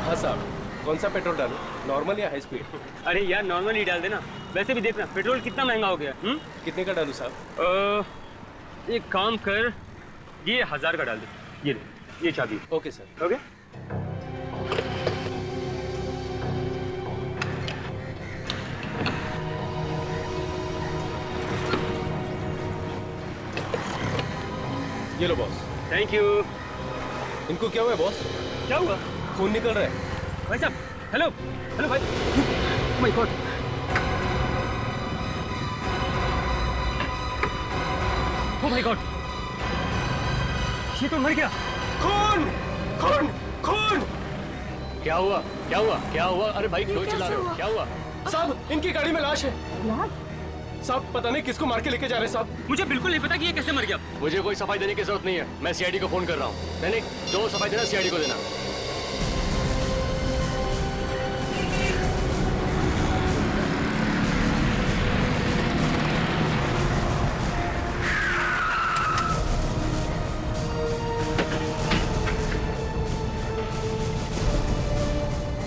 हाँ साहब, कौन सा पेट्रोल डालूं, नॉर्मल या हाई स्पीड? अरे यार नॉर्मल ही डाल देना। वैसे भी देखना पेट्रोल कितना महंगा हो गया। कितने का डालूं साहब? एक काम कर, ये 1000 का डाल दे। ये ले, ये चाबी। Okay sir. ओके। ये लो बॉस। Thank you. इनको क्या हुआ है बॉस? क्या हुआ? खून निकल रहा है। भाई साहब, हेलो हेलो भाई। My God, oh my God, ये तो मर गया। खून खून खून! क्या हुआ क्या हुआ क्या हुआ? अरे भाई क्यों चिल्ला रहे हो? क्या हुआ? साहब इनकी गाड़ी में लाश है। साहब पता नहीं किसको मार के लेके जा रहे हैं साहब। मुझे बिल्कुल नहीं पता कि ये कैसे मर गया। मुझे कोई सफाई देने की जरूरत नहीं है, मैं सीआईडी को फोन कर रहा हूँ। नहीं जो सफाई देना सीआईडी को देना।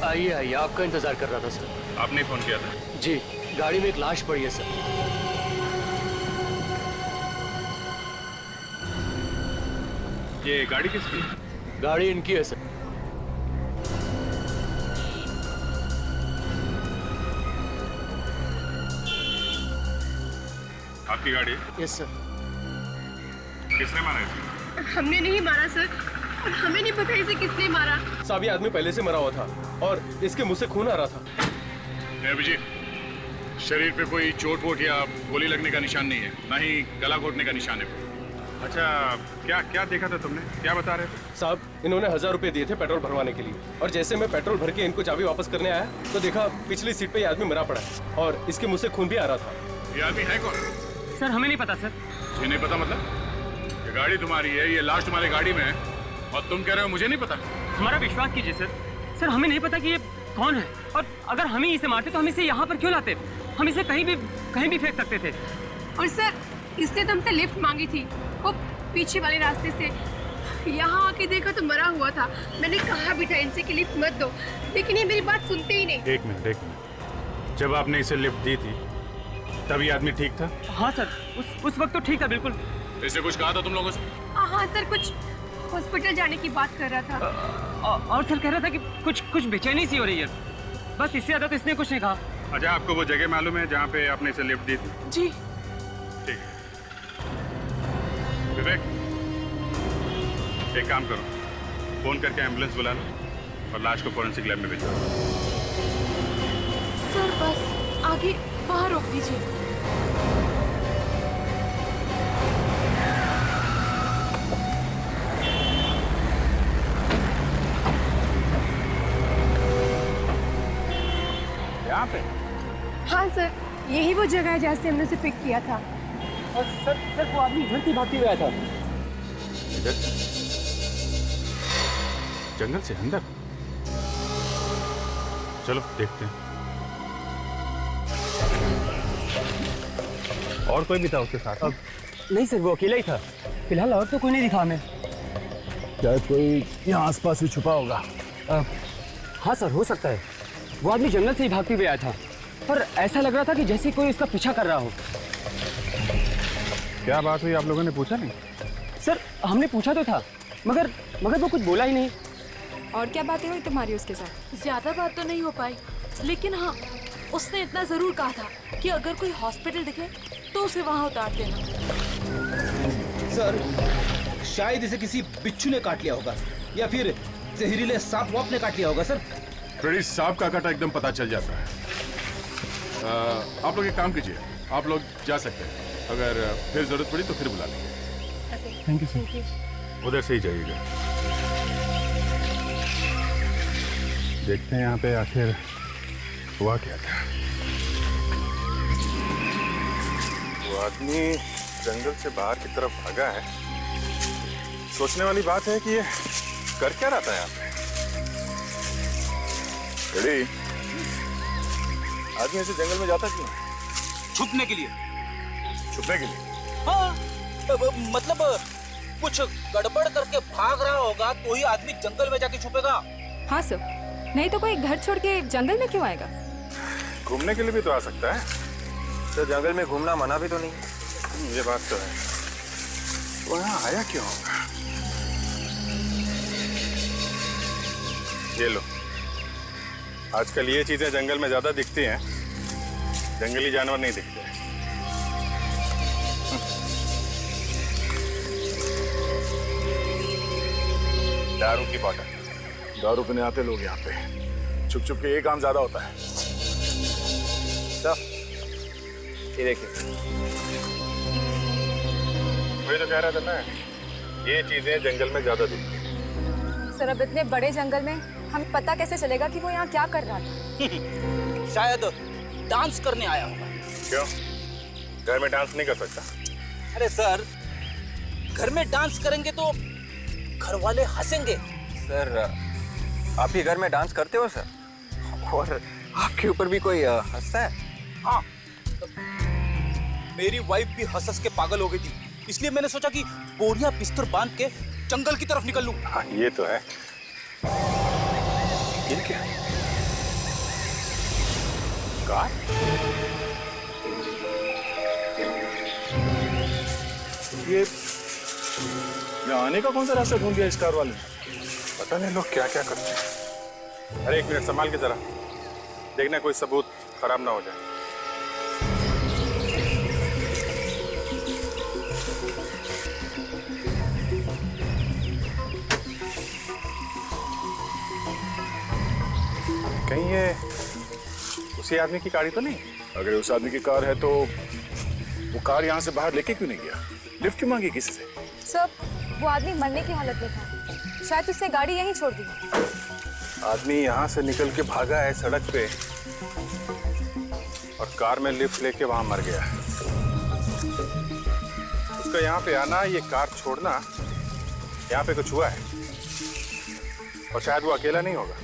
आइए आइए, आपका इंतजार कर रहा था सर। आपने फोन किया था? जी, गाड़ी में एक लाश पड़ी है सर। ये गाड़ी किसकी? गाड़ी इनकी है सर। आपकी गाड़ी? Yes sir. किसने मारा इसे? हमने नहीं मारा सर, और हमें नहीं पता इसे किसने मारा। साहब ये आदमी पहले से मरा हुआ था और इसके मुंह से खून आ रहा था। अभिजीत, शरीर पे कोई चोट वोट या गोली लगने का निशान नहीं है, ना ही गला घोटने का निशान है। अच्छा, क्या क्या देखा था तुमने? क्या बता रहे थे? साहब इन्होंने 1000 रुपए दिए थे पेट्रोल भरवाने के लिए, और जैसे मैं पेट्रोल भर के इनको चाबी वापस करने आया तो देखा पिछली सीट पे ये आदमी मरा पड़ा है और इसके मुंह से खून भी आ रहा था। ये आदमी है कौन? सर हमें नहीं पता सर। ये नहीं पता मतलब? ये गाड़ी तुम्हारी है, ये लाश तुम्हारी गाड़ी में है और तुम कह रहे हो मुझे नहीं पता? हमारा विश्वास कीजिए सर। सर हमें नहीं पता कि ये कौन है, और अगर हम ही इसे मारते तो हम इसे यहाँ पर क्यों लाते? हम इसे कहीं भी फेंक सकते थे। और सर इसने तो हमसे लिफ्ट मांगी थी, वो पीछे वाले रास्ते से। यहाँ आके देखा तो मरा हुआ था। मैंने कहा भी था इनसे कि लिफ्ट मत दो, लेकिन ये मेरी बात सुनते ही नहीं। एक मिनट। जब आपने इसे लिफ्ट दी थी तब ये आदमी ठीक था? हाँ सर, उस वक्त तो ठीक था बिल्कुल। इसे कुछ कहा था तुम लोगों से? हाँ सर, कुछ हॉस्पिटल जाने की बात कर रहा था। और सर कह रहा था कि कुछ बेचैनी सी हो रही है, बस इससे ज्यादा तो इसने कुछ नहीं कहा। अच्छा, आपको वो जगह मालूम है जहाँ पे आपने इसे लिफ्ट दी थी? जी। ठीक है। विवेक, एक काम करो, फोन करके एम्बुलेंस बुला लो और लाश को फोरेंसिक लैब में भेजो। सर बस आगे वहाँ रोक दीजिए। यहाँ पे? हाँ सर, यही वो जगह है जहाँ से हमने उसे पिक किया था। और सर वो आदमी घर से भागते हुए आया था। इधर? जंगल से अंदर? चलो देखते हैं। और कोई भी था उसके साथ? नहीं सर, वो अकेला ही था फिलहाल, और तो कोई नहीं दिखा हमें। क्या कोई यहाँ आसपास ही छुपा होगा? हाँ सर, हो सकता है। वो आदमी जंगल से ही भागते हुए आया था, पर ऐसा लग रहा था कि जैसे कोई उसका पीछा कर रहा हो। क्या बात हुई, आप लोगों ने पूछा नहीं? सर हमने पूछा तो था, मगर वो कुछ बोला ही नहीं। और क्या बातें हुई तुम्हारी उसके साथ? ज्यादा बात तो नहीं हो पाई, लेकिन हाँ उसने इतना जरूर कहा था कि अगर कोई हॉस्पिटल दिखे तो उसे वहाँ उतार देना। सर शायद इसे किसी बिच्छू ने काट लिया होगा, या फिर जहरीले सांप वाप ने काट लिया होगा सर। फ्रेडी, सांप का काटा एकदम पता चल जाता है। आप लोग एक काम कीजिए, आप लोग जा सकते हैं, अगर फिर जरूरत पड़ी तो फिर बुला लेंगे। Thank you sir. उधर से ही जाइएगा। देखते हैं यहाँ पे आखिर हुआ क्या था। वो आदमी जंगल से बाहर की तरफ भागा है। सोचने वाली बात है कि ये कर क्या रहा था यहाँ पे। फ्रेडी, आदमी ऐसे जंगल में जाता क्यों? छुपने के लिए। छुपने के लिए? हाँ, मतलब कुछ गड़बड़ करके भाग रहा होगा तो ही आदमी जंगल में जाके छुपेगा। हाँ सर, नहीं तो कोई घर छोड़ के जंगल में क्यों आएगा? घूमने के लिए भी तो आ सकता है। तो जंगल में घूमना मना भी तो नहीं। ये बात तो है। वो यहाँ आया क्यों होगा? ये लो, आजकल ये चीजें जंगल में ज्यादा दिखती हैं, जंगली जानवर नहीं दिखते। दारू की बोतल। दारू पीने आते लोग यहाँ पे, छुप छुप के ये काम ज्यादा होता है। ये देखिए, वही तो कह रहा था मैं, ये चीजें जंगल में ज्यादा दिखती हैं। सर अब इतने बड़े जंगल में हमें पता कैसे चलेगा कि वो यहाँ क्या कर रहा था? शायद डांस करने आया होगा। क्यों? घर में डांस नहीं कर सकता? अरे सर, घर में डांस करेंगे तो घर वाले हंसेंगे। सर आप ही घर में डांस करते हो सर? और आपके ऊपर भी कोई हंसता है? हाँ, मेरी वाइफ भी हंस के पागल हो गई थी, इसलिए मैंने सोचा कि बोरियां बिस्तर बांध के जंगल की तरफ निकल लूं। हाँ, ये तो है। ये क्या? कार? ये आने का कौन सा रास्ता ढूंढ दिया इस कार वाले ने? पता नहीं लोग क्या क्या करते हैं। अरे एक मिनट संभाल के जरा, देखना कोई सबूत खराब ना हो जाए। कहीं ये उसी आदमी की गाड़ी तो नहीं? अगर उस आदमी की कार है तो वो कार यहाँ से बाहर लेके क्यों नहीं गया? लिफ्ट क्यों मांगी किसी से? सर वो आदमी मरने की हालत में था, शायद उसने गाड़ी यहीं छोड़ दी। आदमी यहाँ से निकल के भागा है सड़क पे और कार में लिफ्ट लेके वहां मर गया है। उसका यहाँ पे आना, ये कार छोड़ना, यहाँ पे कुछ हुआ है। और शायद वो अकेला नहीं होगा,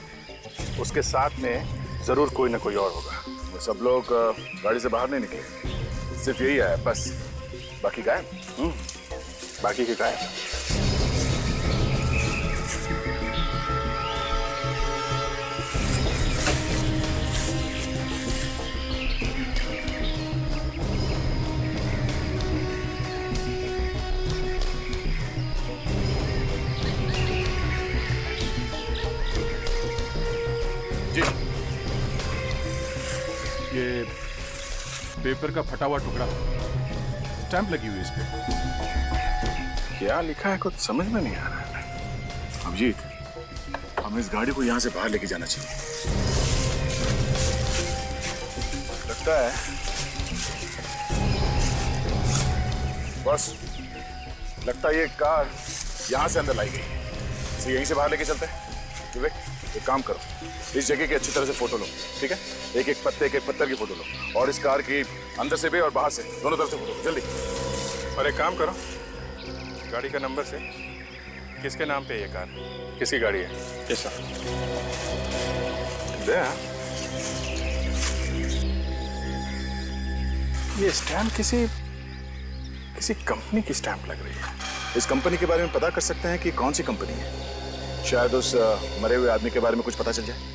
उसके साथ में जरूर कोई ना कोई और होगा। वो सब लोग गाड़ी से बाहर नहीं निकले, सिर्फ यही आया बस, बाकी गायब। बाकी के गायब। जी, ये पेपर का फटा हुआ टुकड़ा, स्टैंप लगी हुई है इस पे। क्या लिखा है कुछ समझ में नहीं आ रहा है। अभिजीत, हमें इस गाड़ी को यहाँ से बाहर लेके जाना चाहिए। लगता है बस, लगता है ये कार यहाँ से अंदर लाई गई है, इसे यहीं से बाहर लेके चलते हैं। विवेक, एक काम करो, इस जगह की अच्छी तरह से फोटो लो, ठीक है? एक एक पत्थर की फोटो लो, और इस कार की अंदर से भी और बाहर से दोनों तरफ से फोटो लो, जल्दी। और एक काम करो, गाड़ी का नंबर से किसके नाम पे ये कार, किसकी गाड़ी है? कैसा? ये स्टैम्प किसी कंपनी की स्टैम्प लग रही है। इस कंपनी के बारे में पता कर सकते हैं कि कौन सी कंपनी है? शायद उस मरे हुए आदमी के बारे में कुछ पता चल जाए।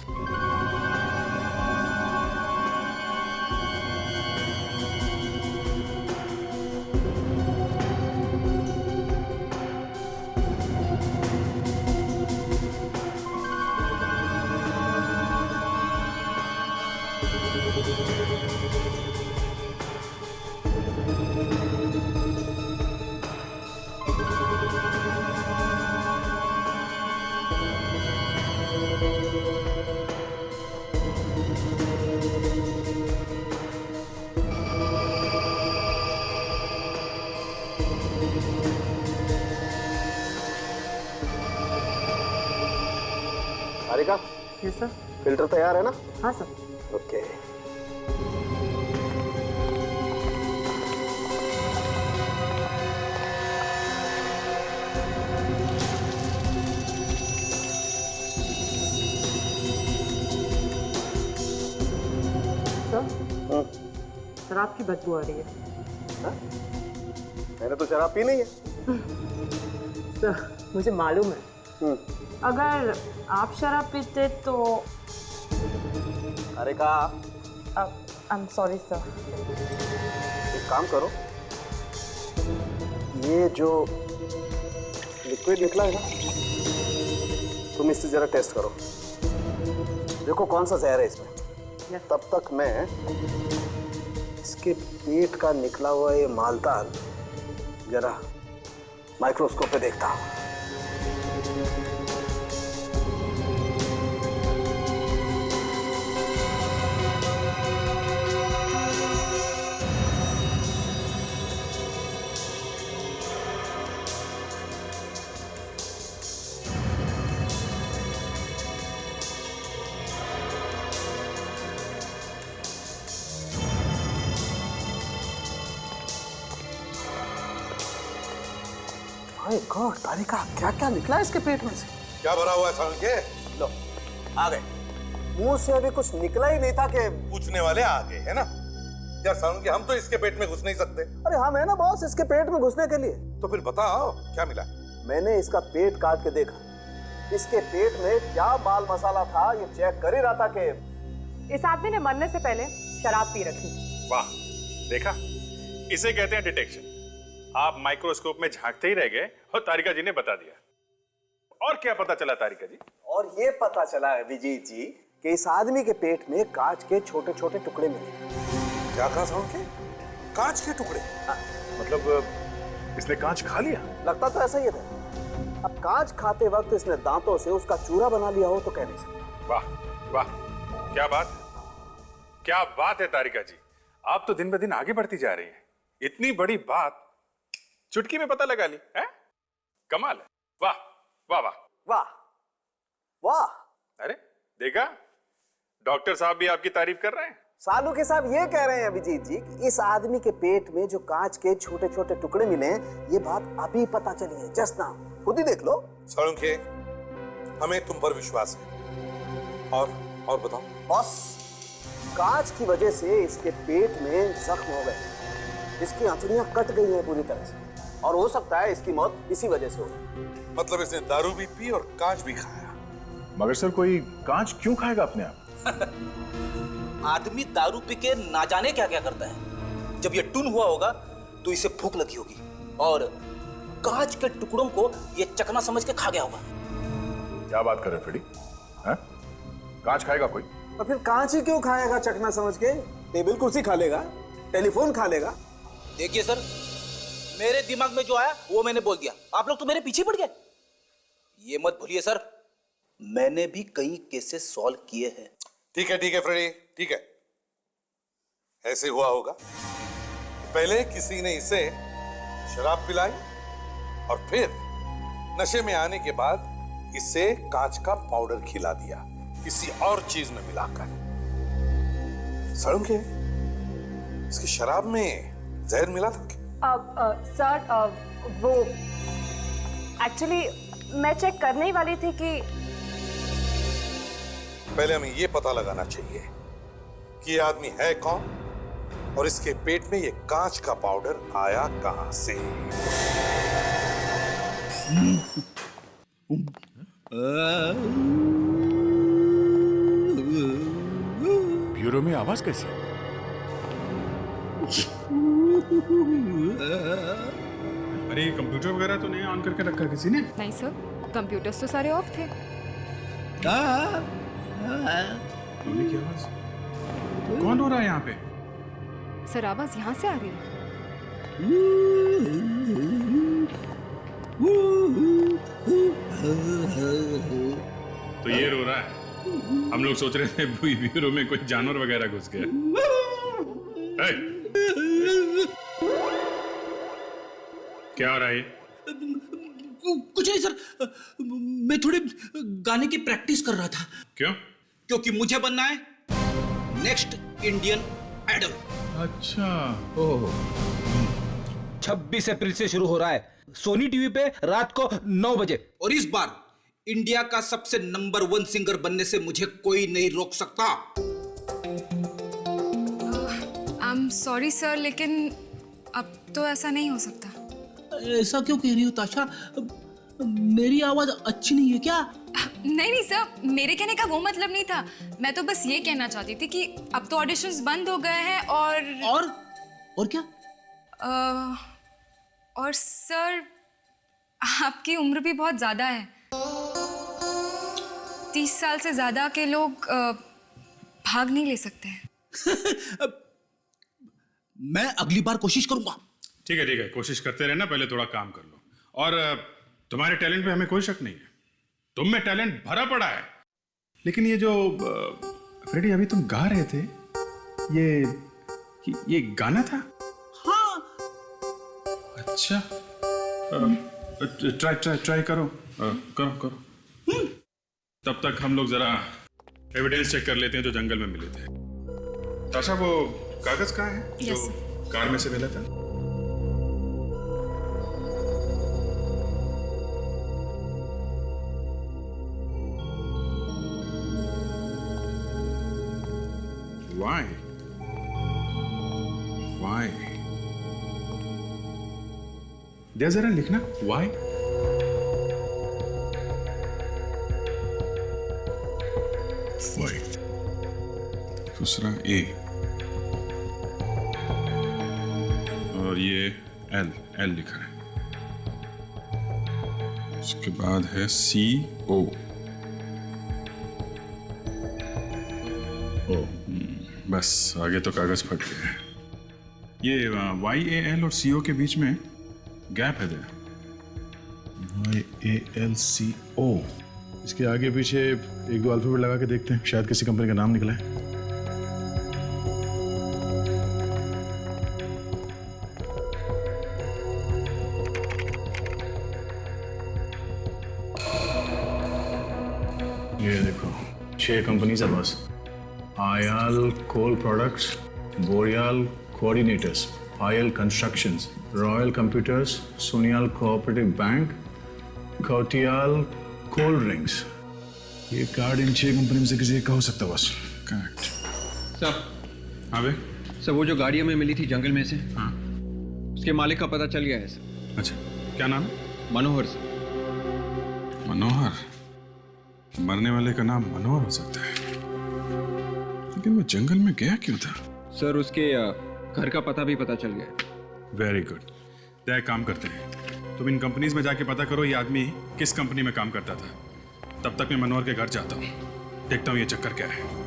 हारिका, सर। फिल्टर तैयार है ना? हाँ सर। ओके। शराब की बदबू आ रही है। मैंने तो शराब पी नहीं है। सर मुझे मालूम है, अगर आप शराब पीते तो अरे कहा आई एम सॉरी सर। एक काम करो, ये जो लिक्विड निकला है ना, तुम इससे जरा टेस्ट करो, देखो कौन सा जहर है इसमें। तब तक मैं इसके पेट का निकला हुआ ये मालदार जरा माइक्रोस्कोप पे देखता हूँ। माय गॉड, तारिका क्या क्या निकला इसके पेट में से? क्या भरा हुआ है सावन के? लो आ गए, मुंह से अभी कुछ निकला ही नहीं था कि पूछने वाले आ गए है ना यार सावन के, हम तो इसके पेट में घुस नहीं सकते। अरे हम है ना बॉस इसके पेट में घुसने के लिए। तो फिर बताओ क्या मिला? मैंने इसका पेट काट के देखा, इसके पेट में क्या माल मसाला था ये चेक कर ही रहा था कि इस आदमी ने मरने से पहले शराब पी रखी। वाह, देखा, इसे कहते हैं डिटेक्शन। आप माइक्रोस्कोप में झांकते ही रह गए और तारिका जी ने बता दिया। और क्या पता चला तारिका जी? और ये पता चला है विजय जी कि इस आदमी के पेट में कांच के छोटे छोटे टुकड़े मिले। क्या कहा सावन के? कांच के टुकड़े? मतलब इसने कांच खा लिया? लगता तो ऐसा ही था। अब कांच खाते वक्त इसने दांतों से उसका चूरा बना लिया हो तो कह नहीं सकते। वाह वाह, क्या बात, क्या बात है तारिका जी, आप तो दिन ब दिन आगे बढ़ती जा रही हैं। इतनी बड़ी बात चुटकी में पता लगा ली है? कमाल है, वाह वाह वाह वाह वाह। अरे देखा, डॉक्टर साहब भी आपकी तारीफ कर रहे हैं। सालू के साहब ये कह रहे हैं अभिजीत जी कि इस आदमी के पेट में जो कांच के छोटे छोटे टुकड़े मिले हैं, ये बात अभी पता चली है, जस्ट नाउ, खुद ही देख लो। सावन के, हमें तुम पर विश्वास है। और बताओ बॉस, कांच की वजह से इसके पेट में जख्म हो गए, इसकी आंतड़ियां कट गई हैं पूरी तरह से, और हो सकता है इसकी मौत इसी वजह से हो गई। मतलब इसने दारू भी पी और कांच भी खाया। मगर सर, कोई कांच क्यों खाएगा अपने आप? आदमी दारू पी के ना जाने क्या क्या करता है। जब ये टून हुआ होगा तो इसे भूख लगी होगी और कांच के टुकड़ों को ये चकना समझ के खा गया होगा। क्या बात कर रहे फ्रेडी? कांच खाएगा कोई? और फिर कांच ही क्यों खाएगा चकना समझ के? टेबल कुर्सी खा लेगा, टेलीफोन खा लेगा। देखिए सर, मेरे दिमाग में जो आया वो मैंने बोल दिया, आप लोग तो मेरे पीछे पड़ गए। ये मत भूलिए सर, मैंने भी कई केसेस सॉल्व किए हैं। ठीक है फ्रेडी, ठीक है। ऐसे हुआ होगा, पहले किसी ने इसे शराब पिलाई और फिर नशे में आने के बाद इसे कांच का पाउडर खिला दिया किसी और चीज में मिलाकर। सड़म के इसकी शराब में जहर मिला था क्या? सर वो एक्चुअली मैं चेक करने ही वाली थी कि पहले हमें यह पता लगाना चाहिए कि ये आदमी है कौन और इसके पेट में ये कांच का पाउडर आया कहां से। ब्यूरो में आवाज कैसी? अरे ये कंप्यूटर वगैरह तो नहीं ऑन करके रखा किसी ने? नहीं सर, कंप्यूटर्स तो सारे ऑफ थे। रोने की आवाज? कौन रो रहा है यहाँ पे? सर आवाज यहाँ से आ रही है। तो ये रो रहा है। हम लोग सोच रहे थे ब्यूरो में कोई जानवर वगैरह घुस गया। क्या हो रहा है? कुछ नहीं सर, मैं थोड़ी गाने की प्रैक्टिस कर रहा था। क्यों? क्योंकि मुझे बनना है नेक्स्ट इंडियन आइडल। अच्छा, ओह। 26 अप्रैल से शुरू हो रहा है सोनी टीवी पे रात को 9 बजे। और इस बार इंडिया का सबसे नंबर 1 सिंगर बनने से मुझे कोई नहीं रोक सकता। आई एम सॉरी सर, लेकिन अब तो ऐसा नहीं हो सकता। ऐसा क्यों कह रही हो ताशा? मेरी आवाज अच्छी नहीं है क्या? नहीं नहीं सर, मेरे कहने का वो मतलब नहीं था। मैं तो बस ये कहना चाहती थी कि अब तो ऑडिशंस बंद हो गए हैं और क्या? और सर आपकी उम्र भी बहुत ज्यादा है। 30 साल से ज्यादा के लोग भाग नहीं ले सकते हैं। मैं अगली बार कोशिश करूंगा। ठीक है, कोशिश करते रहना, पहले थोड़ा काम कर लो। और तुम्हारे टैलेंट पे हमें कोई शक नहीं है, तुम में टैलेंट भरा पड़ा है। लेकिन ये जो फ्रेडी अभी तुम गा रहे थे, ये गाना था? हाँ। अच्छा, ट्राई करो, करो। तब तक हम लोग जरा एविडेंस चेक कर लेते हैं जो जंगल में मिले थे। ताशा, वो कागज कहाँ है जो कार में से मिला था? Why? दे जरा लिखना, why? दूसरा ए और ये एल लिखा है। उसके बाद है CO। बस आगे तो कागज फट गया है। ये YAL और CO के बीच में गैप है। YALCO, इसके आगे पीछे एक दो अल्फाबेट लगा के देखते हैं, शायद किसी कंपनी का नाम निकला है। ये देखो 6 कंपनीज है बस। Ayal coal products, Boriyal coordinators, Ayal constructions, royal computers, Soniyal cooperative bank, Kautiyal cold drinks. ये कार्ड इन 6 कंपनी में से किसी एक का हो सकता है बस। Correct sir. हाँ भाई सर, वो जो गाड़ी हमें मिली थी जंगल में से, हाँ, उसके मालिक का पता चल गया है सर। अच्छा, क्या नाम है? मनोहर सर। मनोहर? मरने वाले का नाम मनोहर हो सकता है, लेकिन वो जंगल में गया क्यों था? सर, उसके घर का पता भी पता चल गया। Very good. तो एक काम करते हैं, तुम इन कंपनीज में जाके पता करो ये आदमी किस कंपनी में काम करता था। तब तक मैं मनोहर के घर जाता हूँ, देखता हूँ ये चक्कर क्या है।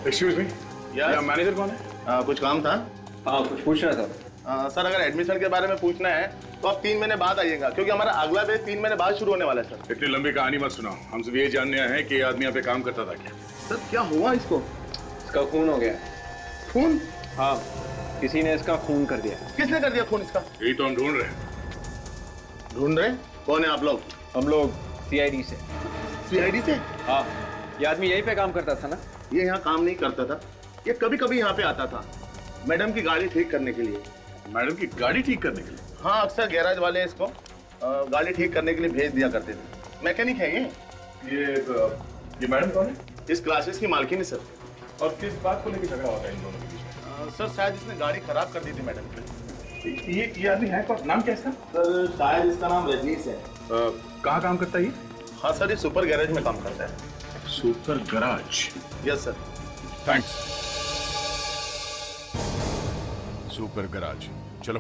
एक्सक्यूज मी, मैनेजर कौन है? कुछ काम था? हाँ, कुछ पूछ रहा था। सर, अगर एडमिशन के बारे में पूछना है तो आप 3 महीने बाद आइएगा, क्योंकि हमारा अगला बैच 3 महीने बाद शुरू होने वाला है सर। इतनी लंबी कहानी मत सुनाओ, हम सिर्फ ये जानने आए हैं कि ये आदमी यहाँ पे काम करता था क्या? सर, क्या हुआ इसको? इसका खून हो गया। खून? हाँ, किसी ने इसका खून कर दिया। किसने कर दिया खून इसका? यही तो हम ढूंढ रहे हैं। ढूंढ रहे? कौन है आप लोग? हम लोग CID से। CID से? हाँ, ये आदमी यहीं पे काम करता था ना? ये यहाँ काम नहीं करता था, ये कभी कभी यहाँ पे आता था मैडम की गाड़ी ठीक करने के लिए। मैडम की गाड़ी ठीक करने के लिए? हाँ, अक्सर गैराज वाले इसको गाड़ी ठीक करने के लिए भेज दिया करते थे। मैकेनिक है ये मैडम कौन है? इस क्लासेस की मालकिन है सर। और किस बात को लेकर झगड़ा होता है इन दोनों के बीच में? सर, शायद इसने गाड़ी खराब कर दी थी मैडम की। ये आदमी है कौन? नाम क्या इसका? सर, शायद इसका नाम रजनीश है। कहाँ काम करता है ये? हाँ सर, ये सुपर गैरेज में काम करता है। Super garage? Yes sir. Thanks. Super garage, चलो।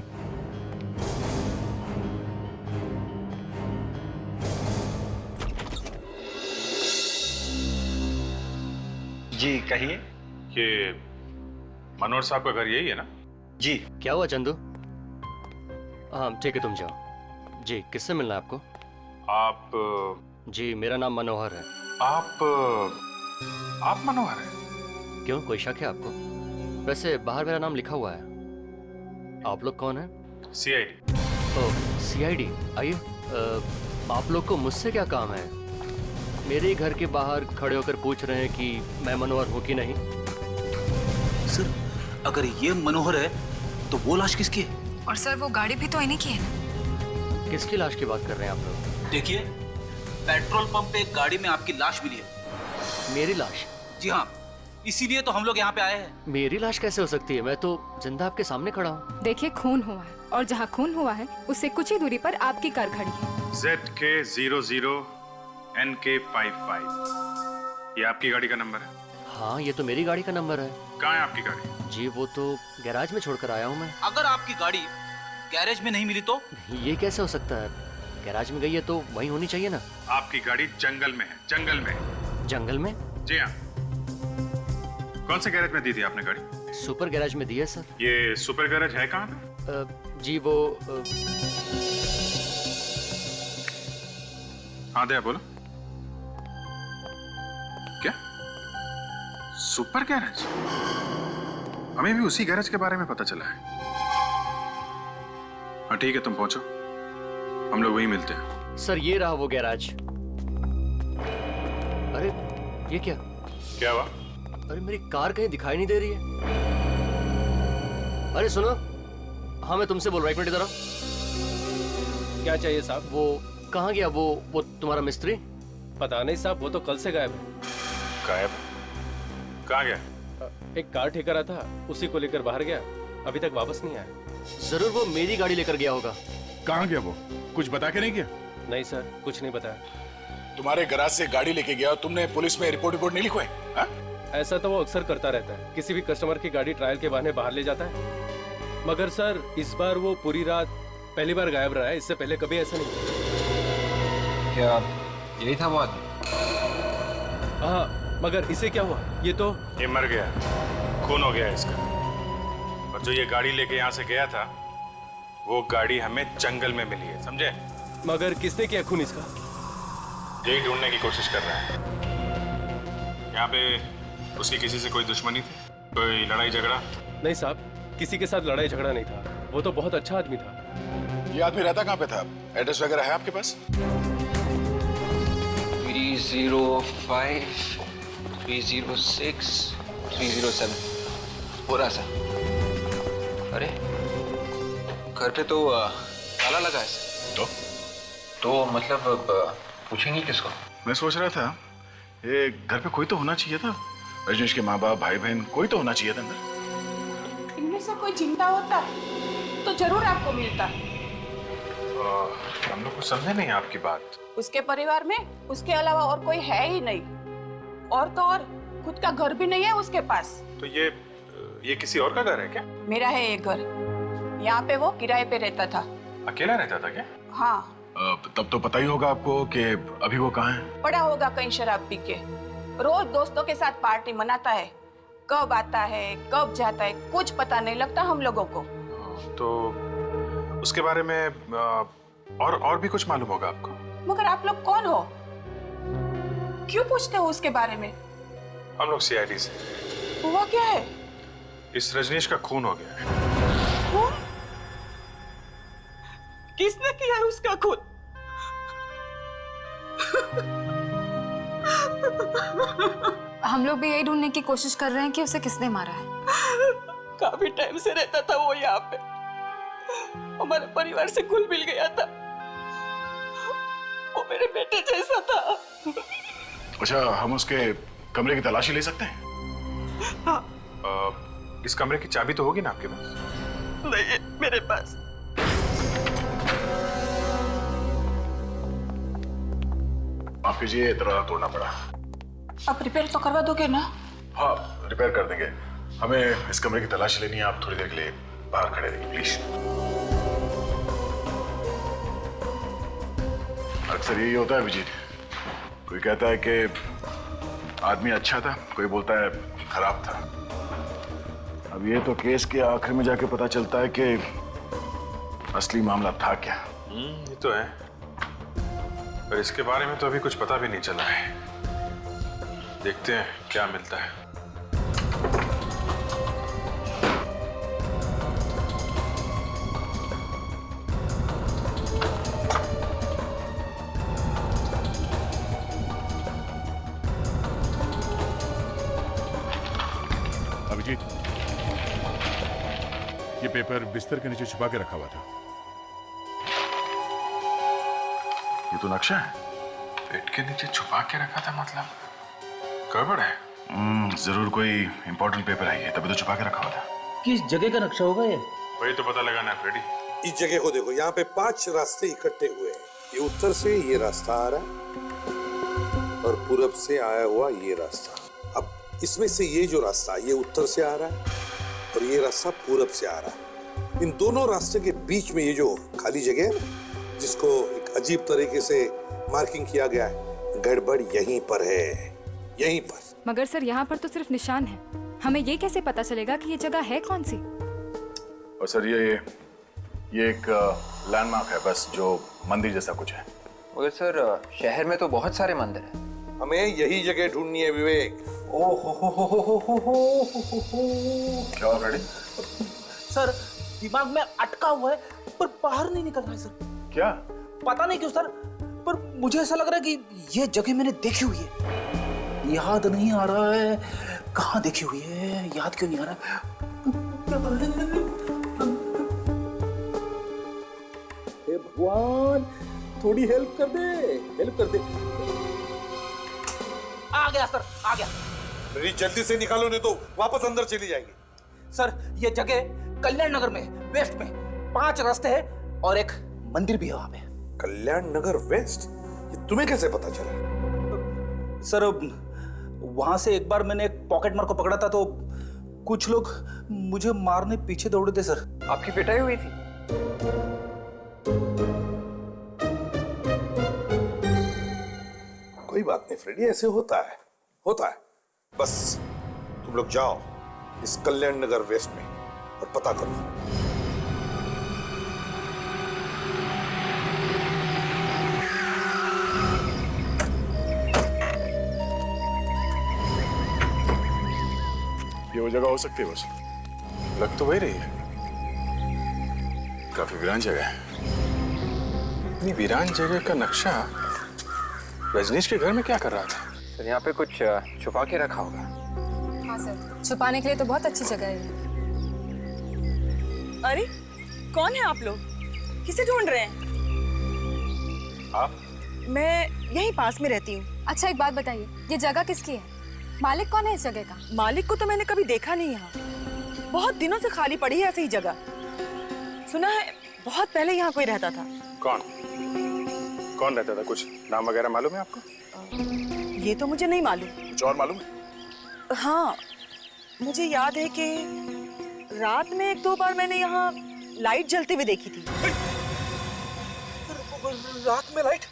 जी कहिए। ये मनोहर साहब का घर यही है ना? जी। क्या हुआ चंदू? हाँ ठीक है, तुम जाओ। जी, किससे मिलना है आपको? आप? जी, मेरा नाम मनोहर है। आप मनोहर हैं? क्यों, कोई शक है आपको? वैसे बाहर मेरा नाम लिखा हुआ है। आप लोग कौन हैं? CID। ओह, CID। आइए, आप लोग को मुझसे क्या काम है? मेरे ही घर के बाहर खड़े होकर पूछ रहे हैं कि मैं मनोहर हूँ कि नहीं। सर, अगर ये मनोहर है तो वो लाश किसकी है? और सर वो गाड़ी भी तो इन्हीं की है ना। किसकी लाश की बात कर रहे हैं आप लोग? देखिए, पेट्रोल पंप पे एक गाड़ी में आपकी लाश मिली है। मेरी लाश? जी हाँ, इसीलिए तो हम लोग यहाँ पे आए हैं। मेरी लाश कैसे हो सकती है? मैं तो जिंदा आपके सामने खड़ा हूँ। देखिए, खून हुआ है और जहाँ खून हुआ है उससे कुछ ही दूरी पर आपकी कार खड़ी है। ZK00 NK55, ये आपकी गाड़ी का नंबर है? हाँ, ये तो मेरी गाड़ी का नंबर है। कहाँ है आपकी गाड़ी? जी वो तो गैराज में छोड़कर आया हूँ मैं। अगर आपकी गाड़ी गैरेज में नहीं मिली तो? ये कैसे हो सकता है? गैराज में गई है तो वहीं होनी चाहिए ना। आपकी गाड़ी जंगल में है, जंगल में। जंगल में? जी हाँ। कौन से गैरेज में दी थी आपने गाड़ी? सुपर गैराज में दी है सर। ये सुपर गैरेज है कहाँ पे? जी वो हाँ दया बोलो। क्या सुपर गैरेज? हमें भी उसी गैरेज के बारे में पता चला है। हाँ ठीक है, तुम पहुंचो, हम लोग वहीं मिलते हैं। सर ये रहा वो गैराज। अरे ये क्या? क्या हुआ? अरे मेरी कार कहीं दिखाई नहीं दे रही है। अरे सुनो, हाँ मैं तुमसे बोल रहा, एक मिनट इधर आओ। क्या चाहिए साहब? वो कहाँ गया वो तुम्हारा मिस्त्री? पता नहीं साहब, वो तो कल से गायब है। गायब? कहाँ गया? एक कार ठेका रहा था, उसी को लेकर बाहर गया, अभी तक वापस नहीं आया। जरूर वो मेरी गाड़ी लेकर गया होगा। कहाँ गया वो? कुछ बता के नहीं गया? नहीं सर, कुछ नहीं बताया। तुम्हारे गैराज से गाड़ी लेके गया, तुमने पुलिस में रिपोर्ट नहीं लिखवाई? ऐसा तो वो अक्सर करता रहता है, किसी भी कस्टमर की गाड़ी ट्रायल के बहाने बाहर ले जाता है। मगर सर इस बार वो पूरी रात पहली बार गायब रहा है, इससे पहले कभी ऐसा नहीं। क्या यही था बात? हाँ, मगर इसे क्या हुआ? ये मर गया, खून हो गया इसका। और जो ये गाड़ी लेके यहाँ से गया था, वो गाड़ी हमें जंगल में मिली है, समझे? मगर किसने किया खून इसका? यही ढूंढने की कोशिश कर रहे हैं। यहाँ पे उसकी किसी से कोई दुश्मनी थी? कोई लड़ाई झगड़ा? नहीं साहब, किसी के साथ लड़ाई झगड़ा नहीं था, वो तो बहुत अच्छा आदमी था। ये आदमी रहता कहाँ पे था? एड्रेस वगैरह है आपके पास? 305 306 307 हो रहा सा। अरे घर पे तो ताला लगा है। तो मतलब पूछेंगे किसको? मैं सोच रहा था ये घर पे कोई तो होना चाहिए था। रजनीश के माँ बाप, भाई बहन, कोई तो होना चाहिए था अंदर। इनमें से कोई जिंदा होता तो जरूर आपको मिलता। हम लोग को समझे नहीं आपकी बात। उसके परिवार में उसके अलावा और कोई है ही नहीं, और तो और खुद का घर भी नहीं है उसके पास। तो ये किसी और का घर है क्या? मेरा है एक घर, यहाँ पे वो किराए पे रहता था। अकेला रहता था क्या? हाँ। तब तो पता ही होगा आपको कि अभी वो कहाँ है। पड़ा होगा कहीं शराब पी के, रोज दोस्तों के साथ पार्टी मनाता है, कब आता है कब जाता है कुछ पता नहीं लगता हम लोगों को। तो उसके बारे में और भी कुछ मालूम होगा आपको? मगर आप लोग कौन हो? क्यों पूछते हो उसके बारे में? हम लोग CID से। हुआ क्या है? इस रजनीश का खून हो गया है। खून? किसने किया है उसका खून? हम लोग भी यही ढूंढने की कोशिश कर रहे हैं कि उसे किसने मारा है। काफी टाइम से रहता था वो यहाँ पे, हमारे परिवार से घुल मिल गया था, वो मेरे बेटे जैसा था। अच्छा, हम उसके कमरे की तलाशी ले सकते हैं? हाँ। इस कमरे की चाबी तो होगी ना आपके पास? नहीं है मेरे पास। माफ कीजिए, दरवाजा तोड़ना पड़ा। आप रिपेयर तो करवा दोगे ना? हाँ, रिपेयर कर देंगे। हमें इस कमरे की तलाशी लेनी है, आप थोड़ी देर के लिए बाहर खड़े रहिए प्लीज। अक्सर यही होता है विजीत, कोई कहता है कि आदमी अच्छा था, कोई बोलता है खराब था। अब ये तो केस के आखिर में जाके पता चलता है कि असली मामला था क्या। ये तो है, पर इसके बारे में तो अभी कुछ पता भी नहीं चला है। देखते हैं क्या मिलता है। ये पेपर बिस्तर के नीचे छुपा के रखा हुआ था। ये तो नक्शा है। बेड के नीचे छुपा के रखा था मतलब गड़बड़ है। जरूर कोई इंपॉर्टेंट पेपर है, ये तभी तो छुपा के रखा हुआ था। किस जगह का नक्शा होगा ये? वही तो पता लगाना है फ्रेडी। इस जगह को देखो, यहाँ पे 5 रास्ते इकट्ठे हुए हैं। ये उत्तर से ये रास्ता आ रहा है और पूरब से आया हुआ ये रास्ता। अब इसमें से ये जो रास्ता ये उत्तर से आ रहा है और ये रास्ता पूरब से आ रहा है। इन दोनों रास्ते के बीच में ये जो खाली जगह है ना, जिसको एक अजीब तरीके से मार्किंग किया गया है, गड़बड़ यहीं पर है, यहीं पर। मगर सर यहाँ पर तो सिर्फ निशान है, हमें ये कैसे पता चलेगा कि ये जगह है कौन सी? और सर ये एक लैंडमार्क है बस, जो मंदिर जैसा कुछ है। मगर सर शहर में तो बहुत सारे मंदिर हैं। हमें यही जगह ढूंढनी है विवेक। क्या हुआ फ्रेडी? सर दिमाग में अटका हुआ है पर बाहर नहीं निकल रहा है सर। क्या? पता नहीं क्यों सर, पर मुझे ऐसा लग रहा है कि ये जगह मैंने देखी हुई है। याद नहीं आ रहा है कहाँ देखी हुई है, याद क्यों नहीं आ रहा? हे भगवान, थोड़ी हेल्प कर दे, हेल्प कर दे। आ गया सर, आ गया। मेरी जल्दी से निकालो, नहीं तो वापस अंदर चली जाएंगे। सर ये जगह कल्याण नगर में वेस्ट में 5 रास्ते हैं और एक मंदिर भी है वहां पे। कल्याण नगर वेस्ट? ये तुम्हें कैसे पता चला? सर वहां से एक बार मैंने एक पॉकेट मार को पकड़ा था तो कुछ लोग मुझे मारने पीछे दौड़े थे सर। आपकी पिटाई हुई थी? कोई बात नहीं फ्रेडी, ऐसे होता है, होता है। बस तुम लोग जाओ इस कल्याण नगर वेस्ट में और पता करो। ये वो जगह हो सकती है बस। लग तो वही रही है। काफी वीरान जगह है। इतनी वीरान जगह का नक्शा रजनीश के घर में क्या कर रहा था? सर यहाँ पे कुछ छुपा के रखा होगा। हाँ सर, छुपाने के लिए तो बहुत अच्छी जगह है। अरे कौन है आप लोग? किसे ढूंढ रहे हैं? आप? मैं यहीं पास में रहती हूँ। अच्छा एक बात बताइए, ये जगह किसकी है? मालिक कौन है इस जगह का? मालिक को तो मैंने कभी देखा नहीं यहाँ। बहुत दिनों से खाली पड़ी है ऐसी ही जगह। सुना है बहुत पहले यहाँ कोई रहता था। कौन रहता था? कुछ नाम वगैरह मालूम है आपको? ये तो मुझे नहीं मालूम। कुछ और मालूम है? हाँ, मुझे याद है कि रात में 1-2 बार मैंने यहाँ लाइट जलते हुए देखी थी। रात में लाइट?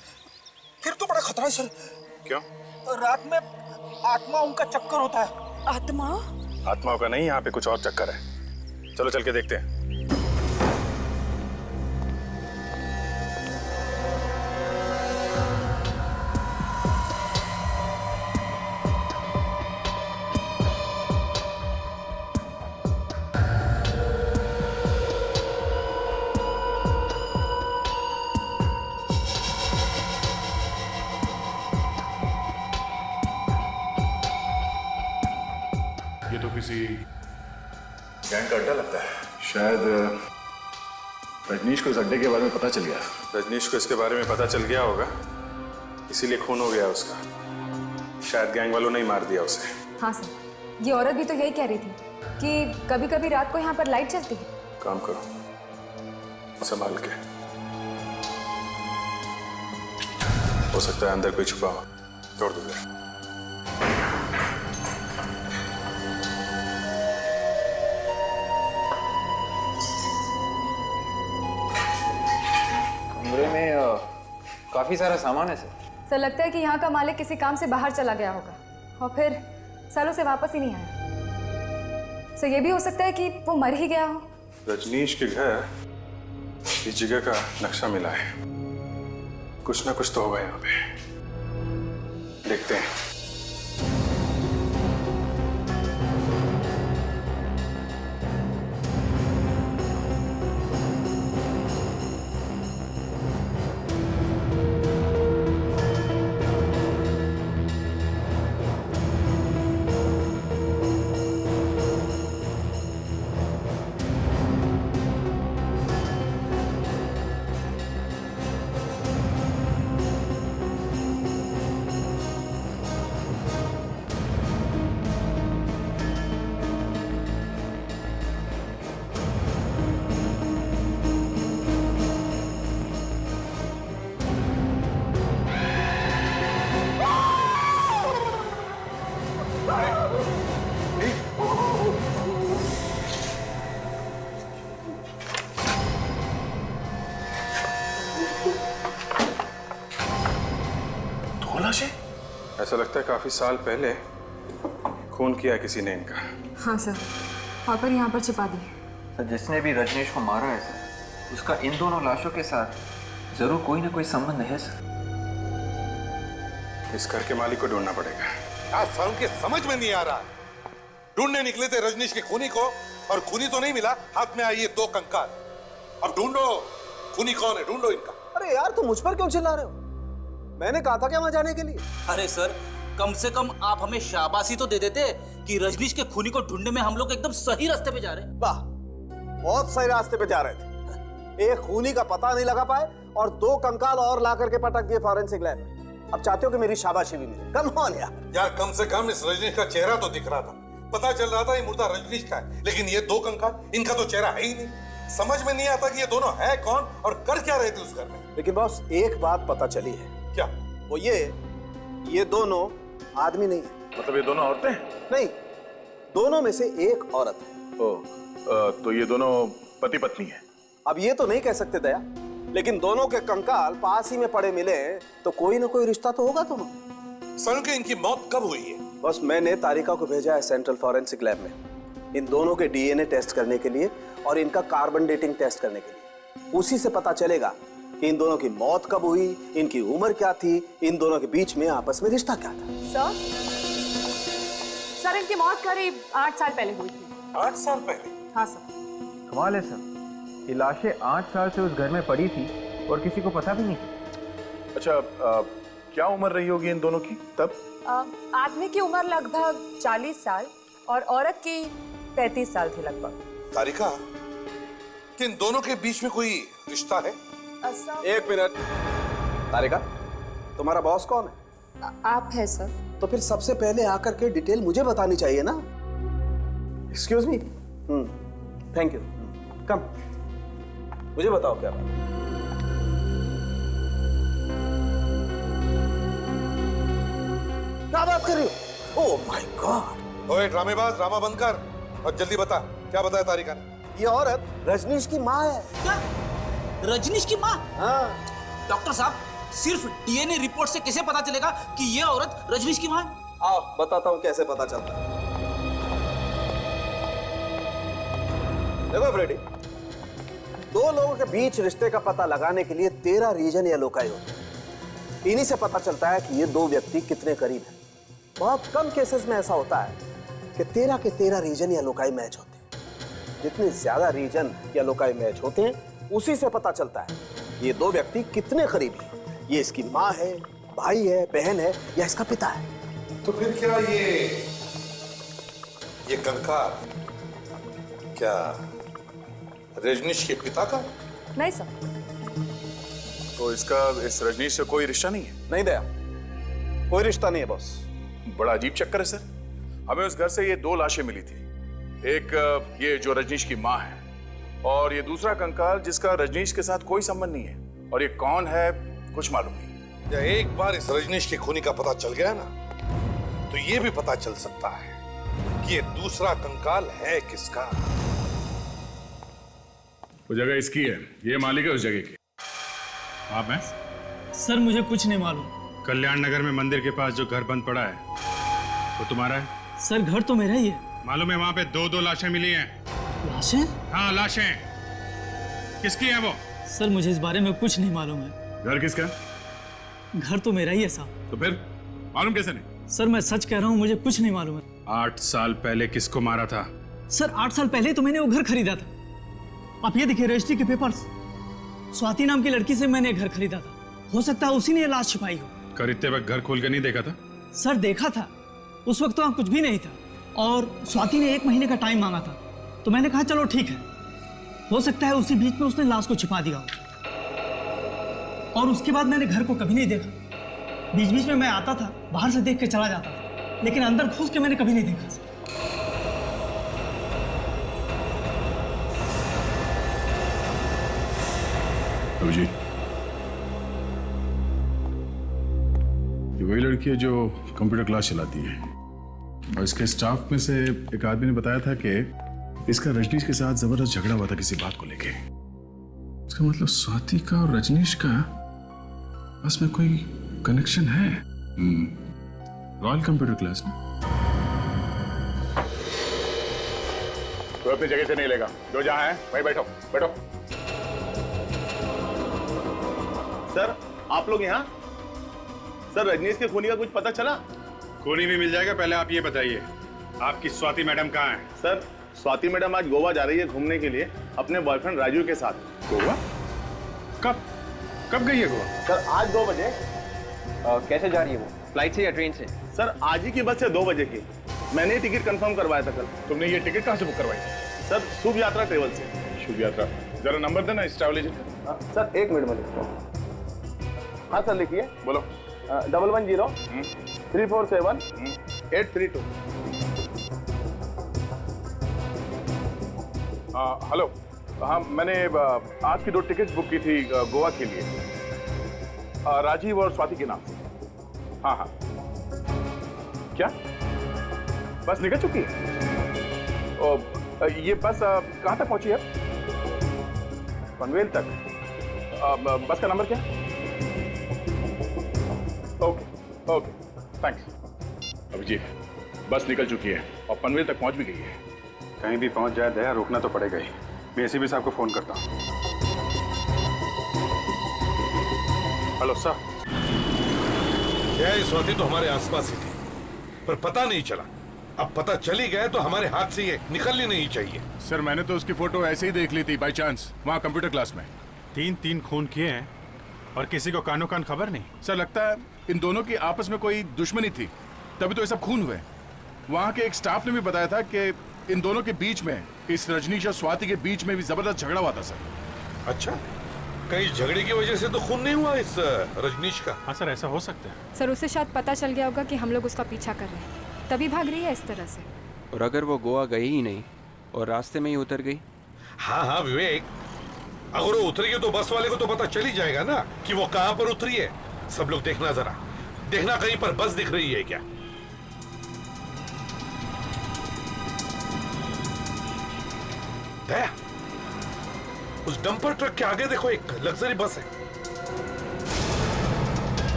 फिर तो बड़ा खतरा है सर। क्यों? रात में आत्माओं का चक्कर होता है। आत्मा? आत्माओं का नहीं, यहाँ पे कुछ और चक्कर है। चलो चल के देखते हैं। ये तो किसी गैंग का अड्डा लगता है। शायद रजनीश को इस अड्डे के बारे में पता चल गया। रजनीश को इसके बारे में पता चल गया होगा, इसीलिए खून हो गया उसका। शायद गैंग वालों ने ही मार दिया उसे। हाँ सर, ये औरत भी तो यही कह रही थी कि कभी कभी रात को यहाँ पर लाइट जलती है। काम करो, संभाल के। हो सकता है अंदर कोई छुपा हो। तोड़ दो। कमरे में काफी सारा सामान है सर। सर लगता है कि यहाँ का मालिक किसी काम से बाहर चला गया होगा और फिर सालों से वापस ही नहीं आया। सर ये भी हो सकता है कि वो मर ही गया हो। रजनीश के घर इस जगह का नक्शा मिला है। कुछ ना कुछ तो होगा यहाँ पे। देखते हैं। ऐसा लगता है काफी साल पहले खून किया है किसी ने इनका। हाँ सर, कॉपर यहाँ पर छिपा दी। सर जिसने भी रजनीश को मारा है सर, उसका इन दोनों लाशों के साथ जरूर कोई ना कोई संबंध है सर। इस घर के मालिक को ढूंढना पड़ेगा। यार सर के समझ में नहीं आ रहा। ढूंढने निकले थे रजनीश के खूनी को और खूनी तो नहीं मिला, हाथ में आई ये 2 कंकाल। अब ढूंढो खूनी कौन है, ढूंढो इनका। अरे यार तुम मुझ पर क्यों चिल्ला रहे हो? मैंने कहा था क्या वहां जाने के लिए? अरे सर, कम से कम आप हमें शाबाशी तो दे देते कि रजनीश के खूनी को ढूंढने में हम लोग एकदम सही रास्ते पे जा रहे हैं। वाह, बहुत सही रास्ते पे जा रहे थे। एक खूनी का पता नहीं लगा पाए और 2 कंकाल और ला करके पटक दिए फॉरेंसिक लैब में। अब चाहते हो कि मेरी शाबाशी भी मिले? कम ऑन यार। यार कम से कम इस रजनीश का चेहरा तो दिख रहा था, पता चल रहा था ये मुर्दा रजनीश का है, लेकिन ये 2 कंकाल, इनका तो चेहरा है ही नहीं। समझ में नहीं आता कि ये दोनों है कौन और कर क्या रहे थे उस घर में। लेकिन बॉस एक बात पता चली है। क्या? वो ये दोनों आदमी नहीं है। मतलब ये दोनों औरतें? नहीं, दोनों में से एक औरत है। तो ये दोनों पति पत्नी है? अब ये तो नहीं कह सकते दया, लेकिन दोनों के कंकाल पास ही में पड़े मिले तो कोई ना कोई रिश्ता तो होगा। तुम सर के इनकी मौत कब हुई है? बस मैंने तारिका को भेजा है सेंट्रल फॉरेंसिक लैब में इन दोनों के डीएनए टेस्ट करने के लिए और इनका कार्बन डेटिंग टेस्ट करने के लिए। उसी से पता चलेगा कि इन दोनों की मौत कब हुई, इनकी उम्र क्या थी, इन दोनों के बीच में आपस में रिश्ता क्या था। सर इनकी मौत करीब 8 साल पहले हुई थी। 8 साल पहले? हाँ सर। कमाल है सर, ये लाशें 8 साल से उस घर में पड़ी थी और किसी को पता भी नहीं। अच्छा, क्या उम्र रही होगी इन दोनों की तब? आदमी की उम्र लगभग 40 साल और औरत की 35 साल थी लगभग। तारिका, कि इन दोनों के बीच में कोई रिश्ता है? एक मिनट। तारिका, तुम्हारा बॉस कौन है? आप है सर। तो फिर सबसे पहले आकर के डिटेल मुझे बतानी चाहिए ना। Excuse me. Thank you. Come, मुझे बताओ क्या बात है। क्या बात कर रही हो? Oh my God. ओए ड्रामेबाज, ड्रामा बंद कर और जल्दी बता, क्या बताया तारिका ने? ये औरत रजनीश की माँ है। क्या? रजनीश की माँ? हाँ। डॉक्टर साहब, सिर्फ डीएनए रिपोर्ट से कैसे पता चलेगा कि ये औरत रजनीश की माँ है? आओ बताता हूँ कैसे पता चलता है। देखो फ्रेडी, 2 लोगों के बीच रिश्ते का पता लगाने के लिए 13 रीजन या लोकाई होते हैं। इन्हीं से पता चलता है कि ये 2 व्यक्ति कितने करीब हैं। बहुत कम केसेस में ऐसा होता है कि 13 के 13 रीजन या लोकाई मैच होते हैं। जितने ज्यादा रीजन या लोकाई मैच होते हैं उसी से पता चलता है ये 2 व्यक्ति कितने करीब हैं। ये इसकी माँ है, भाई है, बहन है या इसका पिता है। तो फिर क्या ये कंकाल क्या रजनीश के पिता का? नहीं सर। तो इसका इस रजनीश से कोई रिश्ता नहीं है? नहीं दया, कोई रिश्ता नहीं है बॉस। बड़ा अजीब चक्कर है सर। हमें उस घर से ये 2 लाशें मिली थी, एक ये जो रजनीश की माँ है और ये दूसरा कंकाल जिसका रजनीश के साथ कोई संबंध नहीं है। और ये कौन है कुछ मालूम नहीं। या एक बार इस रजनीश के खूनी का पता चल गया ना, तो ये भी पता चल सकता है कि ये दूसरा कंकाल है किसका। वो जगह इसकी है, ये मालिक है उस जगह की। आप हैं? सर मुझे कुछ नहीं मालूम। कल्याण नगर में मंदिर के पास जो घर बंद पड़ा है वो तुम्हारा है? सर घर तो मेरा ही है। मालूम है वहां पे 2 लाशें मिली हैं। लाशें? हाँ लाशें। किसकी है वो? सर मुझे इस बारे में कुछ नहीं मालूम है। घर किसका? घर तो मेरा ही है साहब। तो फिर मालूम कैसे नहीं? सर मैं सच कह रहा हूँ, मुझे कुछ नहीं मालूम है। 8 साल पहले किसको मारा था? सर 8 साल पहले तो मैंने वो घर खरीदा था। आप ये देखिए रजिस्ट्री के पेपर्स। स्वाति नाम की लड़की से मैंने घर खरीदा था। हो सकता है उसी ने ये लाश छुपाई हो। खरीदते वक्त घर खोल कर नहीं देखा था? सर देखा था, उस वक्त तो वहाँ कुछ भी नहीं था और स्वाति ने 1 महीने का टाइम मांगा था, तो मैंने कहा चलो ठीक है। हो सकता है उसी बीच में उसने लाश को छिपा दिया हो। और उसके बाद मैंने घर को कभी नहीं देखा। बीच बीच में मैं आता था, बाहर से देख के चला जाता था, लेकिन अंदर घुस के मैंने कभी नहीं देखा। जी, ये वही लड़की है जो कंप्यूटर क्लास चलाती है और इसके स्टाफ में से एक आदमी ने बताया था कि इसका रजनीश के साथ जबरदस्त झगड़ा हुआ था किसी बात को लेके। इसका मतलब स्वाति का और रजनीश का बस में कोई कनेक्शन है। रॉयल कंप्यूटर क्लास में। तो अपनी जगह से नहीं लेगा, जो जहां है वहीं बैठो बैठो। सर आप लोग यहाँ? सर रजनीश के खूनी का कुछ पता चला? खूनी भी मिल जाएगा, पहले आप ये बताइए आपकी स्वाति मैडम कहाँ है? सर स्वाति मैडम आज गोवा जा रही है घूमने के लिए अपने बॉयफ्रेंड राजू के साथ। गोवा? कब कब गई है गोवा? सर आज 2 बजे। कैसे जा रही है वो, फ्लाइट से या ट्रेन से? सर आज ही की बस है 2 बजे की। मैंने ही टिकट कंफर्म करवाया था कल। तुमने ये टिकट कहाँ से बुक करवाई? सर शुभ यात्रा ट्रेवल से। शुभ यात्रा, जरा नंबर देना इस ट्रैवल एजेंट का। सर 1 मिनट में लिखता हूँ। हाँ सर लिखिए। बोलो। 110 347 832। हेलो, हाँ मैंने आज की 2 टिकट बुक की थी गोवा के लिए, राजीव और स्वाति के नाम से। हाँ हाँ। क्या बस निकल चुकी है? ये बस कहाँ तक पहुंची है? पनवेल तक। बस का नंबर क्या? Okay okay thanks. अभिजीत, बस निकल चुकी है और पनवेल तक पहुंच भी गई है। कहीं भी पहुंच जाए दया, रोकना तो पड़ेगा ही। मैं एसीपी साहब को फोन करता हूं। Hello sir. यह स्वाति तो हमारे आसपास ही थी, पर पता नहीं चला। अब पता चली गए तो हमारे हाथ से ये निकलनी नहीं चाहिए। सर मैंने तो उसकी फोटो ऐसे ही देख ली थी बाय चांस, वहाँ कंप्यूटर क्लास में। 3 खून किए हैं और किसी को कानो कान खबर नहीं। सर लगता है इन दोनों की आपस में कोई दुश्मनी थी, तभी तो ये सब खून हुए। वहाँ के एक स्टाफ ने भी बताया था कि इन दोनों के बीच में, इस रजनीश और स्वाति के बीच में भी जबरदस्त झगड़ा हुआ था सर। अच्छा, कहीं झगड़े की वजह से तो खून नहीं हुआ इस रजनीश का? हाँ सर, ऐसा हो सकता है। सर उसे शायद पता चल गया होगा कि हम लोग उसका पीछा कर रहे हैं, तभी भाग रही है इस तरह से। और अगर वो गोवा गई ही नहीं और रास्ते में ही उतर गई? हाँ हाँ विवेक, अगर वो उतरेगी तो बस वाले को तो पता चल ही जाएगा ना कि वो कहाँ पर उतरी है। सब लोग देखना, जरा देखना कहीं पर बस दिख रही है क्या। दया, उस डंपर ट्रक के आगे देखो, एक लग्जरी बस है।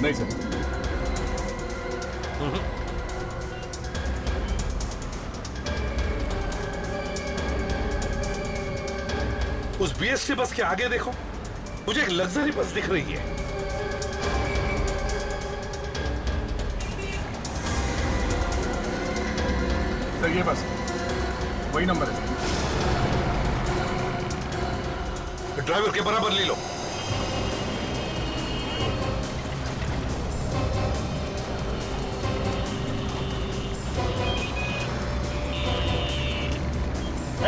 नहीं सर। उस बीएसटी बस के आगे देखो, मुझे एक लग्जरी बस दिख रही है। सर ये बस वही नंबर है। ड्राइवर के बराबर ले लो।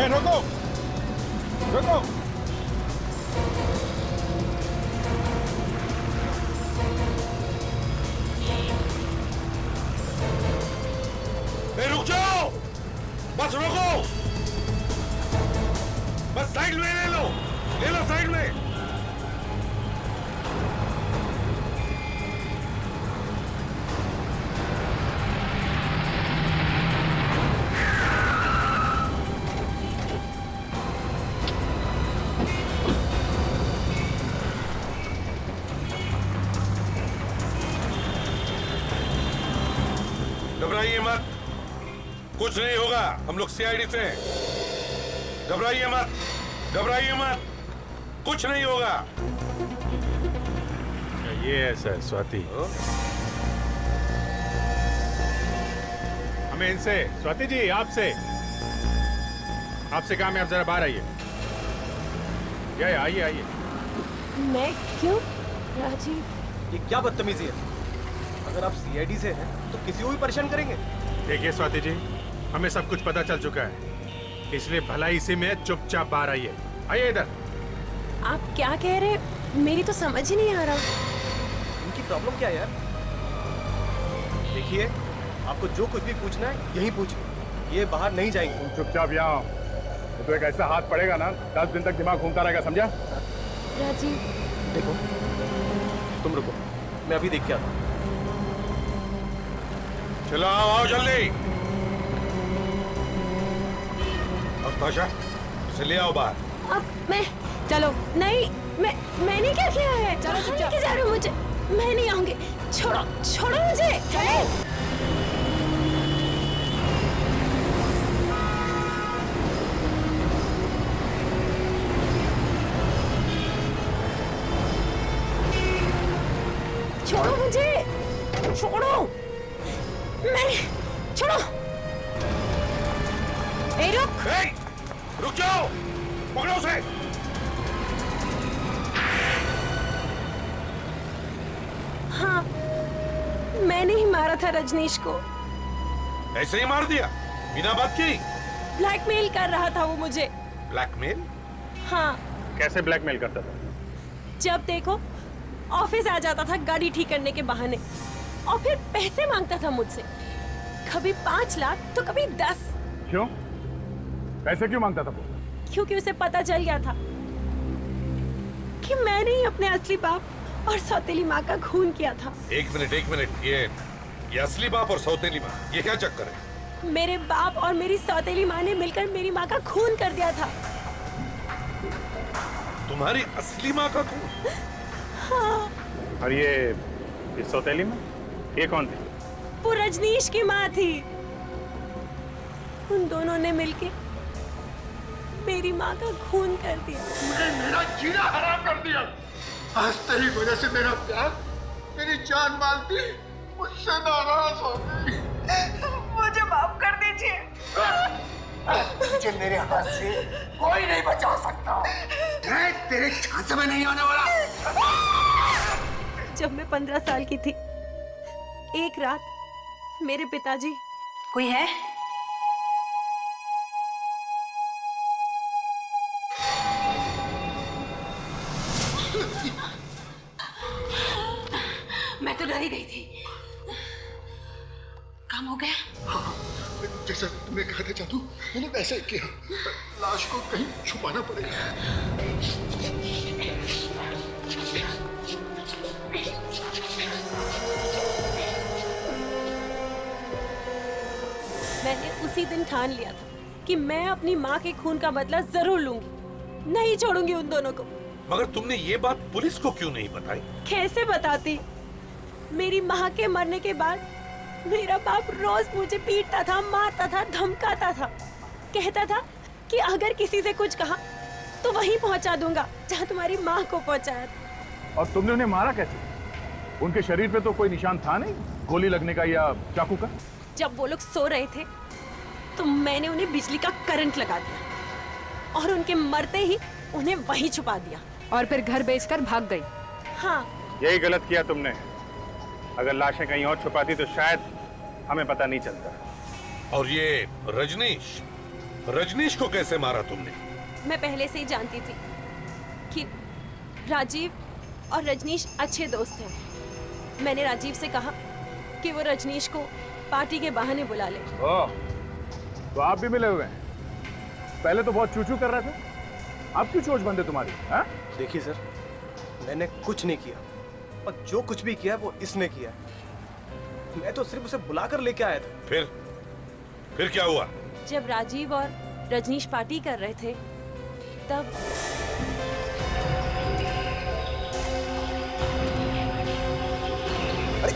रोको रुको। रुक जाओ, बस रोको, बस साइड में ले लो साइड में। घबराइए मत, कुछ नहीं होगा, हम लोग सीआईडी से हैं। घबराइए मत, कुछ नहीं होगा। ये है सर स्वाति। हमें इनसे, स्वाति जी आपसे काम है, आप जरा बाहर आइए। आइए। मैं क्यों? राजीव, ये क्या बदतमीजी है? अगर आप सीआईडी से हैं तो किसी को भी परेशान करेंगे? देखिए स्वाति जी, हमें सब कुछ पता चल चुका है, इसलिए भला इसी में चुपचाप बाहर आइए इधर। आप क्या कह रहे? मेरी तो समझ ही नहीं आ रहा। इनकी प्रॉब्लम क्या है यार? देखिए, आपको जो कुछ भी पूछना है यहीं पूछिए, ये बाहर नहीं जाएंगे। तुम चुपचाप यहाँ आओ, तो एक ऐसा हाथ पड़ेगा ना, 10 दिन तक दिमाग घूमता रहेगा, समझा? राजीव देखो, तुम रुको, मैं अभी देख के आता हूँ। चलो आओ जल्दी। अब ताशा, इसे ले आओ बाहर। अब मैं चलो नहीं, मैंने क्या किया है? चलो लेके जा रहे हो मुझे, मैं नहीं आऊंगी। छोड़ो छोड़ो मुझे। चलो। छोड़ो मुझे, छोड़ो। मैं छोड़ो। ए रुक। रुक जाओ, पकड़ो उसे। हाँ, मैंने ही मारा था रजनीश को। ऐसे ही मार दिया बिना बात की? ब्लैकमेल कर रहा था वो मुझे। ब्लैकमेल? हाँ। कैसे ब्लैकमेल करता था? जब देखो ऑफिस आ जाता था गाड़ी ठीक करने के बहाने और फिर पैसे मांगता था मुझसे, कभी 5 लाख तो कभी 10। क्यों? पैसे क्यों मांगता था वो? क्योंकि उसे पता चल गया था कि मैंने ही अपने असली बाप और सौतेली माँ का खून किया था। एक मिनट, ये असली बाप और सौतेली माँ, ये क्या चक्कर है? मेरे बाप और मेरी सौतेली माँ ने मिलकर मेरी माँ का खून कर दिया था। तुम्हारी असली माँ का खून? हाँ। और ये सौतेली माँ, ये कौन थी? वो रजनीश की माँ थी। उन दोनों ने मिलके मेरी माँ का खून कर दिया। तूने मेरा जीना हराम कर दिया। आज तेरी वजह से मेरा प्यार, मेरी जान मालती मुझसे नाराज हो गई। मुझे माफ कर दीजिए। तुझे मेरे हाथ से कोई नहीं बचा सकता। मैं तेरे झांसे में नहीं आने वाला। जब मैं 15 साल की थी, एक रात मेरे पिताजी। कोई है? मैं तो डर ही गई थी। काम हो गया? हाँ, जैसा तुमने कहा था जादू, मैंने वैसे ही किया। लाश को कहीं छुपाना पड़ेगा। मैंने उसी दिन ठान लिया था कि मैं अपनी माँ के खून का बदला जरूर लूंगी, नहीं छोड़ूंगी उन दोनों को। मगर तुमने ये बात पुलिस को क्यों नहीं बताई? कैसे बताती? मेरी माँ के मरने के बाद मेरा बाप रोज मुझे पीटता था, मारता था, धमकाता था, कहता था कि अगर किसी से कुछ कहा तो वहीं पहुंचा दूंगा जहाँ तुम्हारी माँ को पहुंचाया था। और तुमने उन्हें मारा कैसे? उनके शरीर पे तो कोई निशान था नहीं, गोली लगने का या चाकू का। जब वो लोग सो रहे थे तो मैंने उन्हें बिजली का करंट लगा दिया और उनके मरते ही उन्हें वहीं छुपा दिया और फिर घर बेचकर भाग गई। हाँ, यही गलत किया तुमने। अगर लाशें कहीं और छुपाती तो शायद हमें पता नहीं चलता। और ये रजनीश को कैसे मारा तुमने? मैं पहले से ही जानती थी कि राजीव और रजनीश अच्छे दोस्त हैं। मैंने राजीव से कहा कि वो रजनीश को पार्टी के बहाने बुला ले। ओह, तो आप भी मिले हुए हैं? पहले तो बहुत चूचू कर रहे थे, अब क्यों चोच बंद है तुम्हारी? हाँ? देखिए सर, मैंने कुछ नहीं किया और जो कुछ भी किया वो इसने किया। मैं तो सिर्फ उसे बुलाकर लेके आया था। फिर क्या हुआ? जब राजीव और रजनीश पार्टी कर रहे थे तब अरे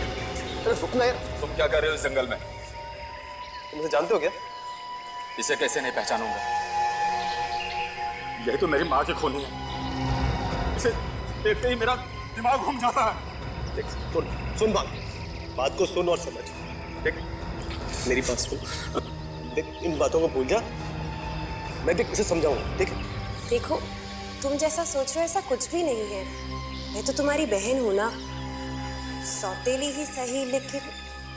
रुकना यार। तुम क्या कर रहे हो इस जंगल में? तुम इसे जानते हो क्या? इसे कैसे नहीं पहचानूंगा? यही तो मेरी माँ की खूनी है। इसे देखते ही मेरा दिमाग घूम जाता है। देख, सुन बात को सुन और समझ। देख, मेरी बात सुन। देख, इन बातों को भूल जा। मैं देख इसे समझाऊंगा। देख, देखो, तुम जैसा सोच रहे हो ऐसा कुछ भी नहीं है। मैं तो तुम्हारी बहन हूं ना, सौतेली ही सही, लेकिन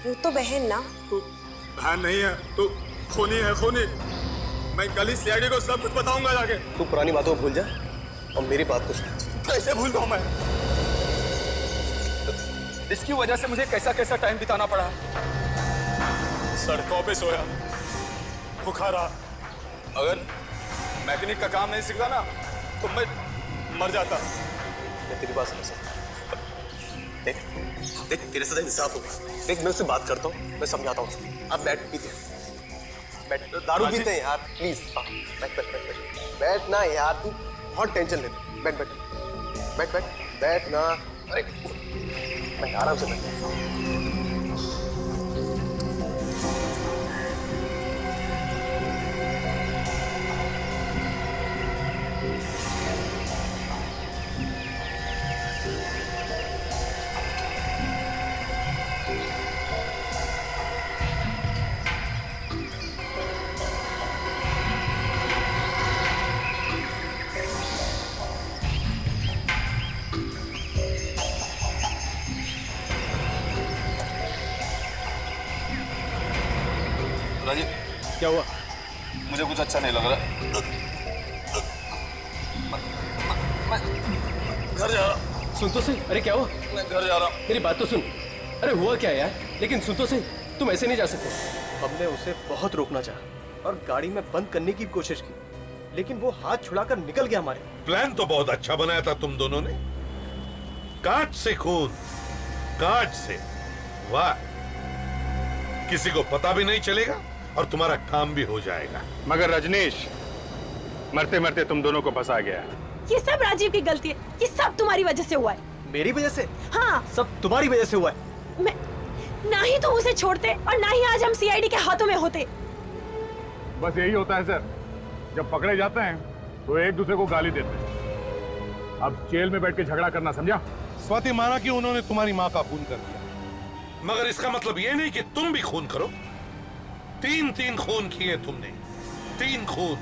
वो तो बहन ना। तो बहन नहीं है तो खूनी है, खूनी। मैं कल ही सीआईडी को सब कुछ बताऊंगा जाके। तू पुरानी बातों को भूल जा और मेरी बात को समझ। कैसे भूल जाऊं मैं? इसकी वजह से मुझे कैसा कैसा टाइम बिताना पड़ा। सड़कों पे सोया, भूखा रहा। अगर मैकेनिक का काम नहीं सीखता ना तो मैं मर जाता। मैं तेरी बात समझ सकता। देख देख, तेरे साथ इंसाफ होगा। देख, मैं उससे बात करता हूँ, मैं समझाता हूँ उसे। आप बैठ पीते हैं, बैठ, दारू पीते हैं यार, प्लीज। बैठ बैठ बैठ बैठ बैठ ना यार, तू बहुत टेंशन लेते। बैठ बैठ बैठ बैठ बैठ ना। अरे नहीं, आराम से बैठ। राजीव, क्या हुआ? मुझे कुछ अच्छा नहीं लग रहा। मैं घर जा रहा। सुन तो सही। अरे क्या हुआ? मैं घर जा रहा हूँ। मेरी बात तो सुन। अरे हुआ क्या यार? लेकिन सुन तो सही, तुम ऐसे नहीं जा सकते। हमने उसे बहुत रोकना चाहा और गाड़ी में बंद करने की कोशिश की, लेकिन वो हाथ छुड़ाकर निकल गया हमारे। प्लान तो बहुत अच्छा बनाया था तुम दोनों ने। कांच से खून, कांच से। वाह, किसी को पता भी नहीं चलेगा और तुम्हारा काम भी हो जाएगा। मगर रजनीश, मरते मरते तुम दोनों को फंसा गया। ये सब राजीव की गलती है। ये सब तुम्हारी वजह से हुआ है। मेरी वजह से? हाँ, सब तुम्हारी वजह से हुआ है। मैं ना ही तो उसे छोड़ते और ना ही आज हम सीआईडी के हाथों में होते। बस यही होता है सर, जब पकड़े जाते हैं तो एक दूसरे को गाली देते हैं। अब जेल में बैठ के झगड़ा करना, समझा? स्वाति माना कि उन्होंने तुम्हारी माँ का खून कर दिया, मगर इसका मतलब ये नहीं कि तुम भी खून करो। 3 खून किए तुमने, 3 खून।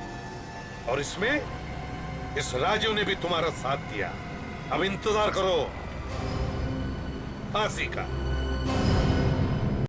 और इसमें इस राजू ने भी तुम्हारा साथ दिया। अब इंतजार करो फांसी का।